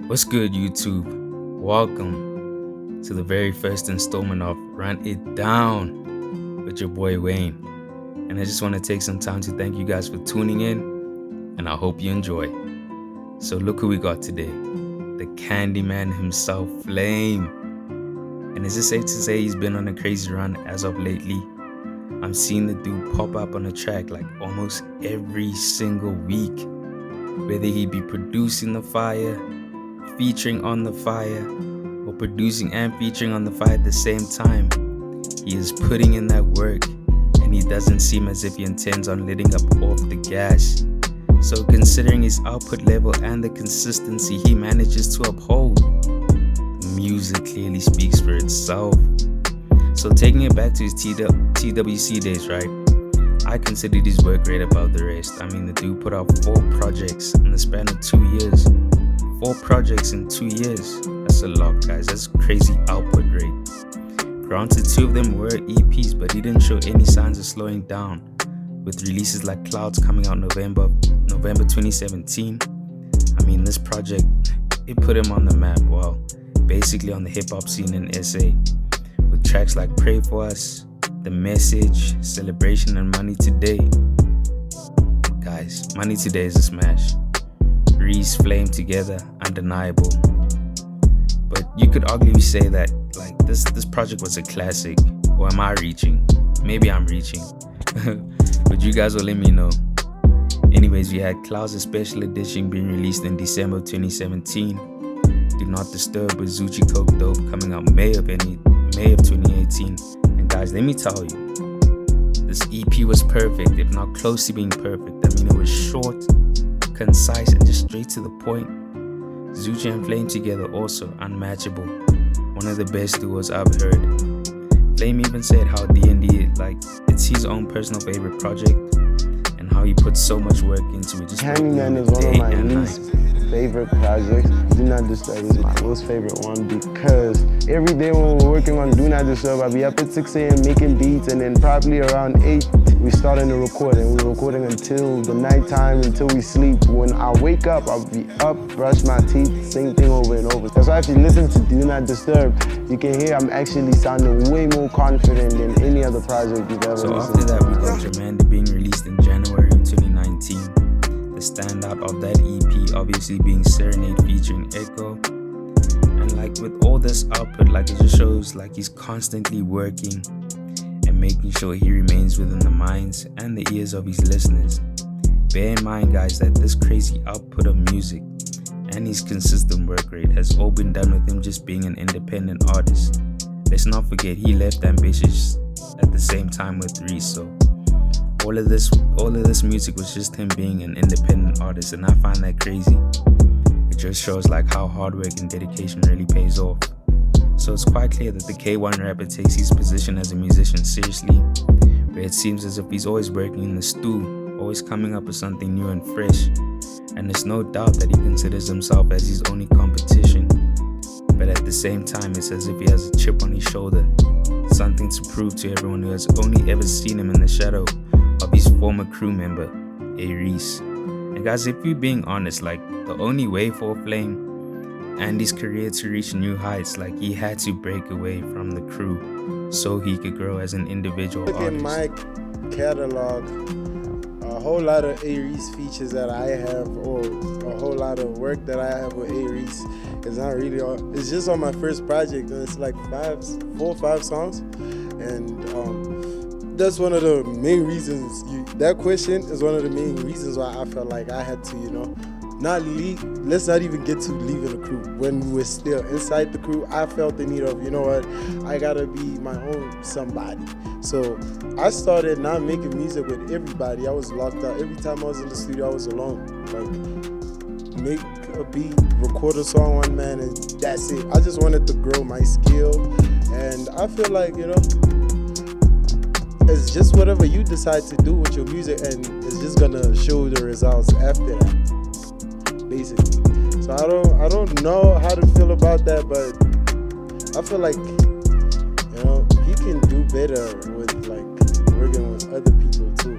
What's good, YouTube? Welcome to the very first installment of Run It Down with your boy Wayne. And I just want to take some time to thank you guys for tuning in, and I hope you enjoy. So look who we got today, the Candyman himself, Flame. And is it safe to say he's been on a crazy run as of lately? I'm seeing the dude pop up on a track like almost every single week, whether he be producing the fire, featuring on the fire, or producing and featuring on the fire at the same time. He is putting in that work, and he doesn't seem as if he intends on letting up off the gas. So considering his output level and the consistency he manages to uphold, the music clearly speaks for itself. So taking it back to his TWC days, right? I considered his work great above the rest. I mean, the dude put out 4 projects in the span of 2 years. 4 projects in 2 years. That's a lot, guys. That's crazy output rate. Granted, 2 of them were EPs, but he didn't show any signs of slowing down, with releases like Clouds coming out November 2017. I mean, this project, it put him on the map, well, basically on the hip-hop scene in SA, with tracks like Pray For Us, The Message, Celebration, and Money Today. Guys, Money Today is a smash. Reese, Flame together, undeniable. But you could arguably say that like this project was a classic. Or am I reaching? Maybe I'm reaching. But you guys will let me know. Anyways, we had Clouds' Special Edition being released in December 2017. Do Not Disturb with Zuchi Coke Dope coming out May of 2018. And guys, let me tell you, this EP was perfect, if not close to being perfect. I mean, it was short, concise, and just straight to the point. Zuchi and Flame together also unmatchable. One of the best duos I've heard. Flame even said how D&D, like, it's his own personal favorite project, and how he puts so much work into it. Just Candyman is one of my least favorite projects. Do Not Disturb is my most favorite one because every day when we're working on Do Not Disturb, I'll be up at 6 a.m. making beats, and then probably around 8 we starting to record, and we're recording until the nighttime, until we sleep. When I wake up, I'll be up, brush my teeth, same thing over and over. That's why if you listen to Do Not Disturb, you can hear I'm actually sounding way more confident than any other project you've ever listened to. So after that, we got Jermaine being released in January 2019. The standout of that EP obviously being Serenade featuring Echo. And like with all this output, like it just shows like he's constantly working and making sure he remains within the minds and the ears of his listeners. Bear in mind, guys, that this crazy output of music and his consistent work rate has all been done with him just being an independent artist. Let's not forget he left Ambitious at the same time with Reese, so all of this music was just him being an independent artist, and I find that crazy. It just shows like how hard work and dedication really pays off. So it's quite clear that the K1 rapper takes his position as a musician seriously, where it seems as if he's always working in the stew, always coming up with something new and fresh. And there's no doubt that he considers himself as his only competition. But at the same time, it's as if he has a chip on his shoulder, something to prove to everyone who has only ever seen him in the shadow of his former crew member, Reese. And guys, if you're being honest, like the only way for Flame and his career to reach new heights, like he had to break away from the crew so he could grow as an individual artist. Look at my catalog, a whole lot of Reese features that I have, or a whole lot of work that I have with Reese. It's not really on, it's just on my first project, and it's like 4 or 5 songs. And that's one of the main reasons, that question is one of the main reasons why I felt like I had to, not leave, let's not even get to leaving the crew. When we were still inside the crew, I felt the need of, you know what, I gotta be my own somebody. So I started not making music with everybody. I was locked out. Every time I was in the studio, I was alone. Like, make a beat, record a song one man, and that's it. I just wanted to grow my skill. And I feel like, it's just whatever you decide to do with your music, and it's just gonna show the results after that, basically. So I don't know how to feel about that, but I feel like, he can do better with like working with other people too.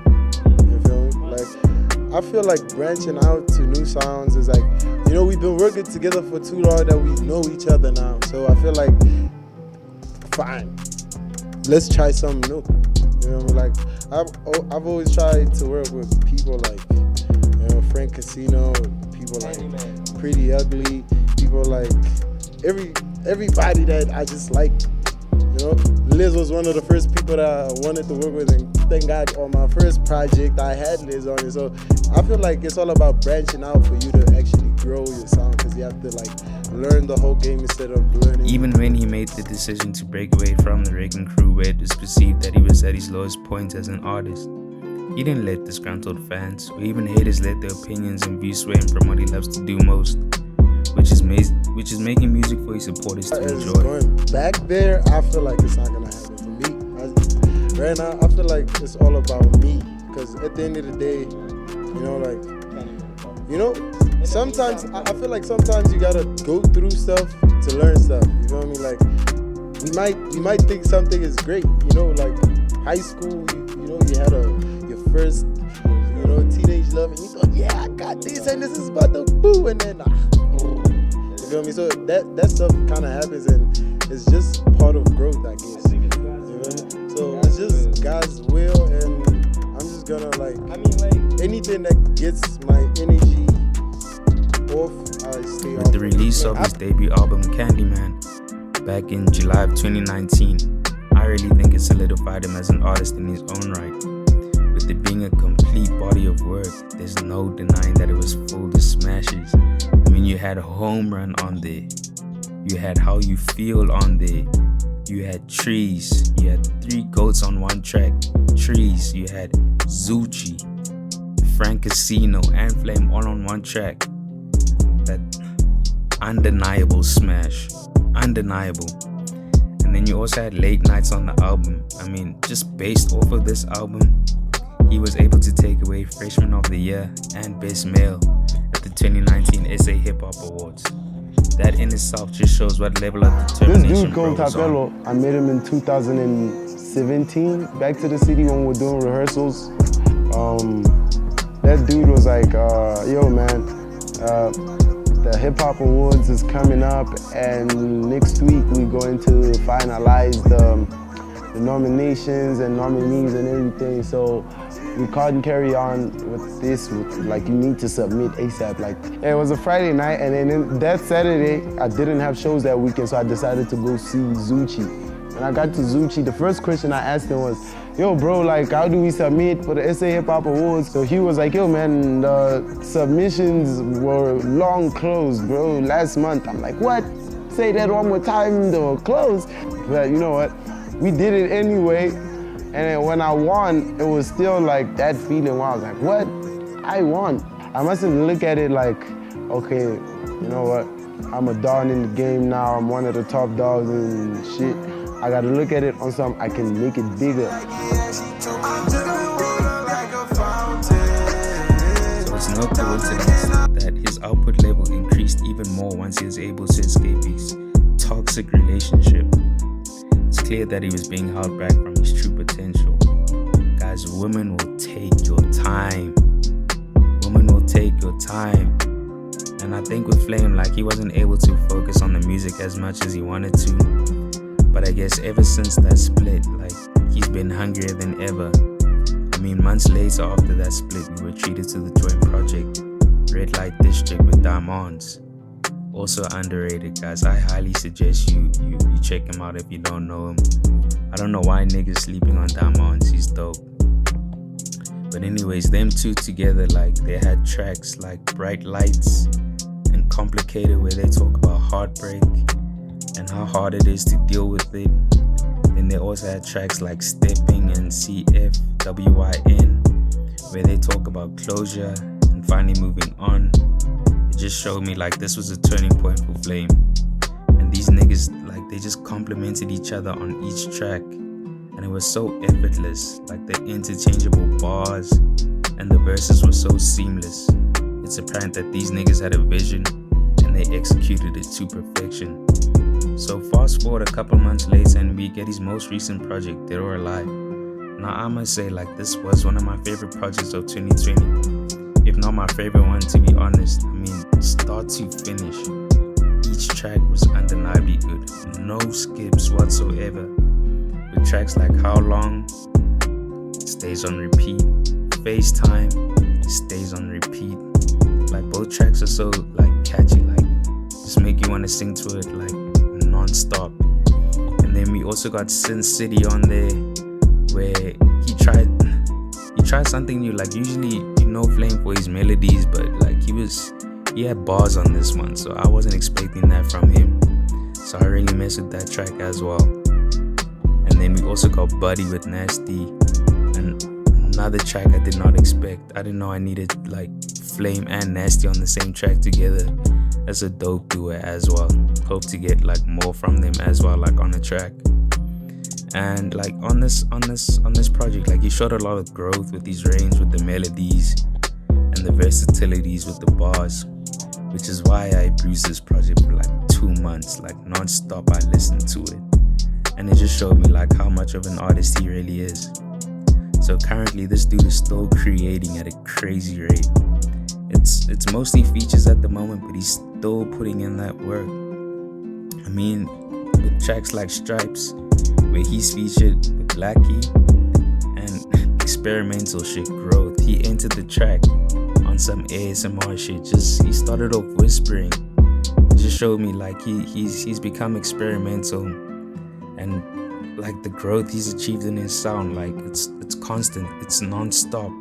You feel me? Like, I feel like branching out to new sounds is like you know, we've been working together for too long that we know each other now. So I feel like, fine, let's try something new. You know what I mean? Like, I've always tried to work with people like, you know, Frank Casino, people like Pretty Ugly, people like everybody that I just like. You know, Liz was one of the first people that I wanted to work with, and thank God on my first project I had Liz on it. So I feel like it's all about branching out for you to actually grow your sound, because you have to like learn the whole game instead of learning. Even when he made the decision to break away from the Wrecking Crew, where it was perceived that he was at his lowest point as an artist, he didn't let disgruntled fans or even haters let their opinions and views sway him from what he loves to do most, which is making music for his supporters to enjoy. Going back there, I feel like it's not gonna happen for me. Right now, I feel like it's all about me, because at the end of the day, you know, like, you know, sometimes I feel like sometimes you gotta go through stuff to learn stuff. You know what I mean? Like, we might think something is great. You know, like high school, you know, you had your first, you know, teenage love, and you thought, yeah, I got this, and this is about to boo, and then you feel me? So that stuff kind of happens, and it's just part of growth, I guess. You know what I mean? So it's just God's will, and I'm just gonna like anything that gets my energy off, I stay off. With the release of his debut album Candyman back in July of 2019, I really think it solidified him as an artist in his own right. With it being a complete body of work, there's no denying that it was full of smashes. I mean, you had a Home Run on there, you had How You Feel on there, you had Trees, you had 3 Goats on one track, Trees, you had Zucci, Frank Casino, and Flame all on one track. That undeniable smash, undeniable. And then you also had Late Nights on the album. I mean, just based off of this album, he was able to take away Freshman of the Year and Best Male at the 2019 SA Hip Hop Awards. That in itself just shows what level of determination This dude bro called was on. Tapelo, I met him in 2017, back to the city when we were doing rehearsals. That dude was like, yo man, the Hip Hop Awards is coming up, and next week we're going to finalize the nominations and nominees and everything. So we can't carry on with this, like you need to submit ASAP. Like, it was a Friday night, and then that Saturday, I didn't have shows that weekend, so I decided to go see Zucci. When I got to Zucci, the first question I asked him was, yo bro, like how do we submit for the SA Hip Hop Awards? So he was like, yo man, the submissions were long closed, bro, last month. I'm like, what? Say that one more time, they were closed. But you know what? We did it anyway. And then when I won, it was still like that feeling where I was like, what? I won. I mustn't look at it like, okay, you know what? I'm a dog in the game now. I'm one of the top dogs and shit. I gotta look at it on something I can make it bigger. So it's no coincidence that his output level increased even more once he was able to escape his toxic relationship. It's clear that he was being held back from his true potential. Guys, women will take your time. Women will take your time. And I think with Flame, like, he wasn't able to focus on the music as much as he wanted to. But I guess ever since that split, like, he's been hungrier than ever. I mean, months later after that split, we were treated to the joint project, Red Light District with Diamonds. Also underrated, guys. I highly suggest you check him out if you don't know him. I don't know why niggas sleeping on Diamonds, he's dope. But anyways, them two together, like, they had tracks like Bright Lights and Complicated, where they talk about heartbreak and how hard it is to deal with it. Then they also had tracks like Stepping and CFWYN, where they talk about closure and finally moving on. It just showed me like this was a turning point for Flame. And these niggas, like, they just complimented each other on each track. And it was so effortless, like the interchangeable bars and the verses were so seamless. It's apparent that these niggas had a vision and they executed it to perfection. So fast forward a couple months later and we get his most recent project, Dead or Alive. Now I must say, like, this was one of my favorite projects of 2020. if not my favorite one, to be honest. I mean, start to finish, each track was undeniably good. No skips whatsoever. With tracks like How Long, stays on repeat. FaceTime, stays on repeat. Like, both tracks are so like catchy, like just make you want to sing to it like non-stop. And then we also got Sin City on there, where he tried something new. Like, usually you know Flame for his melodies, but like he had bars on this one, so I wasn't expecting that from him. So I really messed with that track as well. And then we also got Buddy with Nasty, and another track I did not expect. I didn't know I needed like Flame and Nasty on the same track together. That's a dope duo as well. Hope to get like more from them as well, like on the track. And like on this project, like he showed a lot of growth with his range, with the melodies and the versatilities with the bars, which is why I bruised this project for like 2 months, like non-stop. I listened to it, and it just showed me like how much of an artist he really is. So currently this dude is still creating at a crazy rate. It's mostly features at the moment, but he's still putting in that work. I mean, with tracks like Stripes, where he's featured with Blackie, and experimental shit, Growth, he entered the track on some ASMR shit. He started off whispering. It just showed me like he's become experimental, and like the growth he's achieved in his sound, like it's constant, it's non-stop.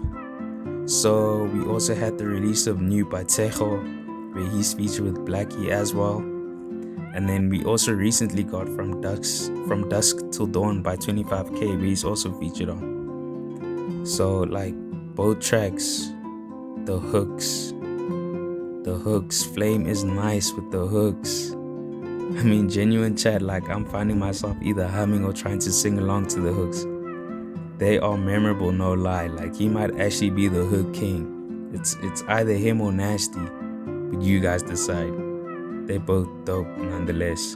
So we also had the release of New by Tejo, where he's featured with Blackie as well. And then we also recently got From Dusk Till Dawn by 25K, where he's also featured on. So like both tracks, the hooks, Flame is nice with the hooks. I mean, genuine chat, like I'm finding myself either humming or trying to sing along to the hooks. They are memorable, no lie. Like, he might actually be the hook king. It's either him or Nasty, but you guys decide. They're both dope nonetheless.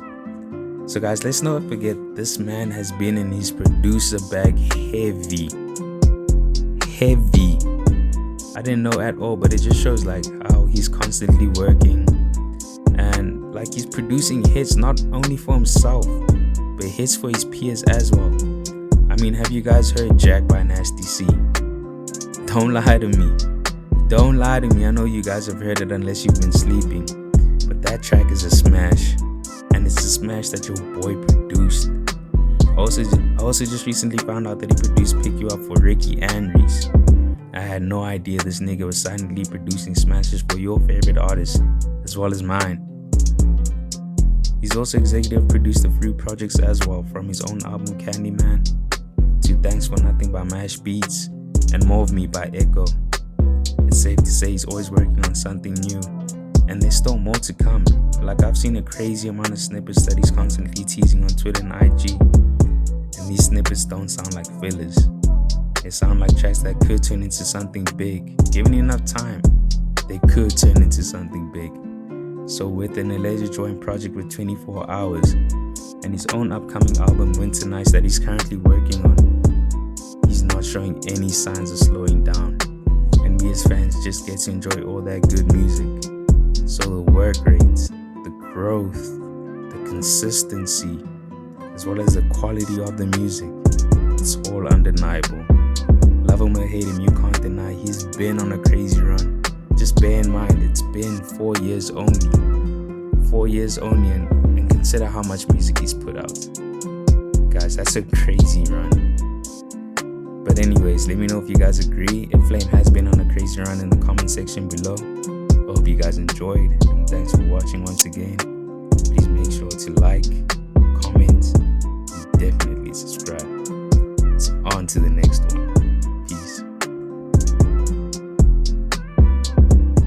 So guys, let's not forget, this man has been in his producer bag heavy. I didn't know at all, but it just shows like how he's constantly working, and like he's producing hits not only for himself, but hits for his peers as well. I mean, have you guys heard Jack by Nasty C? Don't lie to me. I know you guys have heard it unless you've been sleeping, but that track is a smash, and it's a smash that your boy produced. I also just recently found out that he produced Pick You Up for Ricky and Reese. I had no idea this nigga was silently producing smashes for your favorite artists as well as mine. He's also executive produced a few projects as well, from his own album Candyman to Thanks For Nothing by Mash Beats and More of Me by Echo. It's safe to say he's always working on something new, and there's still more to come. Like, I've seen a crazy amount of snippets that he's constantly teasing on Twitter and IG, and these snippets don't sound like fillers. They sound like tracks that could turn into something big. Given enough time, they could turn into something big. So with an alleged joint project with 24 Hours and his own upcoming album Winter Nights that he's currently working on, he's not showing any signs of slowing down, and we as fans just get to enjoy all that good music. So the work rates, the growth, the consistency, as well as the quality of the music, it's all undeniable. Love him or hate him, you can't deny he's been on a crazy run. Just bear in mind, it's been 4 years only. 4 years only, and consider how much music he's put out. Guys, that's a crazy run. But anyways, let me know if you guys agree, if Flame has been on a crazy run, in the comment section below. I hope you guys enjoyed, and thanks for watching once again. Please make sure to like, comment, and definitely subscribe. So on to the next one.